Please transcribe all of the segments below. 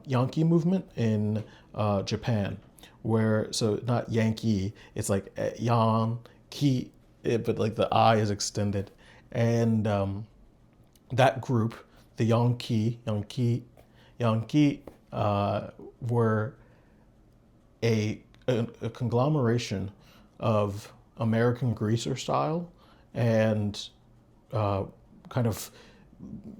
Yankee movement in Japan, where so not Yankee, it's like Yankee, but like the I is extended, and that group, the Yankee, were a conglomeration of American greaser style and kind of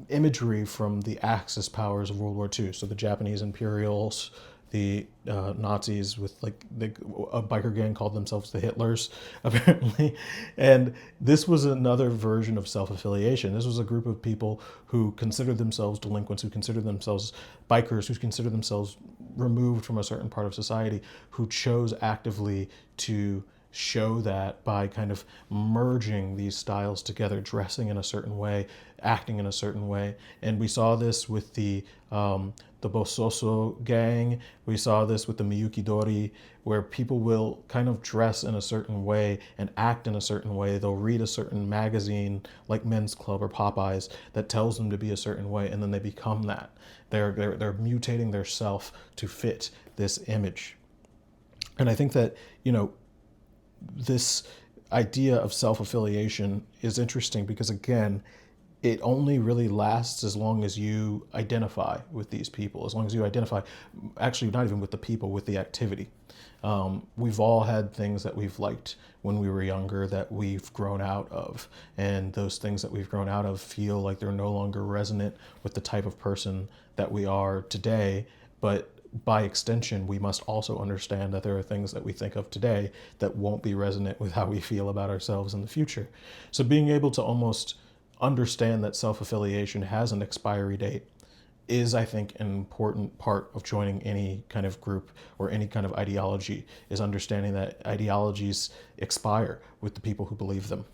imagery from the Axis powers of World War II. So the Japanese Imperials, the Nazis with like a biker gang called themselves the Hitlers, apparently. And this was another version of self-affiliation. This was a group of people who considered themselves delinquents, who considered themselves bikers, who considered themselves removed from a certain part of society, who chose actively to show that by kind of merging these styles together, dressing in a certain way, acting in a certain way. And we saw this with the Bososo gang. We saw this with the Miyuki Dori, where people will kind of dress in a certain way and act in a certain way. They'll read a certain magazine like Men's Club or Popeyes that tells them to be a certain way, and then they become that. They're mutating their self to fit this image. And I think that, this idea of self-affiliation is interesting because, again, it only really lasts as long as you identify with these people, as long as you identify, actually not even with the people, with the activity. We've all had things that we've liked when we were younger that we've grown out of, and those things that we've grown out of feel like they're no longer resonant with the type of person that we are today. But by extension, we must also understand that there are things that we think of today that won't be resonant with how we feel about ourselves in the future. So being able to almost understand that self-affiliation has an expiry date is, I think, an important part of joining any kind of group or any kind of ideology, is understanding that ideologies expire with the people who believe them.